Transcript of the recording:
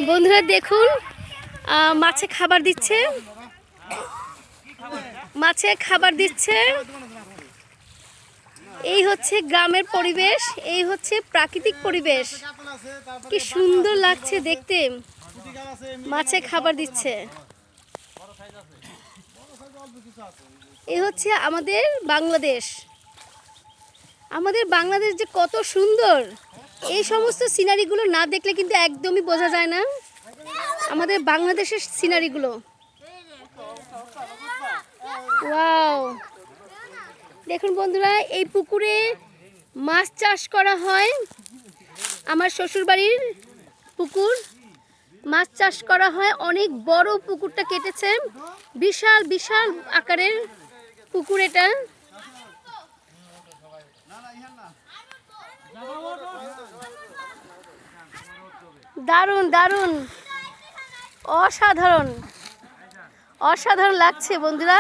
বন্ধুরা দেখুন, মাছে খাবার দিচ্ছে, মাছে খাবার দিচ্ছে। এই হচ্ছে গ্রামের পরিবেশ, এই হচ্ছে প্রাকৃতিক পরিবেশ। কি সুন্দর লাগছে দেখতে। মাছে খাবার দিচ্ছে। এই হচ্ছে আমাদের বাংলাদেশ। আমাদের বাংলাদেশ যে কত সুন্দর, এই সমস্ত সিনারিগুলো না দেখলে কিন্তু একদমই বোঝা যায় না আমাদের বাংলাদেশের সিনারিগুলো। ওয়াও, দেখুন বন্ধুরা, এই পুকুরে মাছ চাষ করা হয়। আমার শ্বশুরবাড়ির পুকুর, মাছ চাষ করা হয়। অনেক বড় পুকুরটা কেটেছে, বিশাল বিশাল আকারের পুকুর এটা। দারুণ দারুণ, অসাধারণ অসাধারণ লাগছে বন্ধুরা।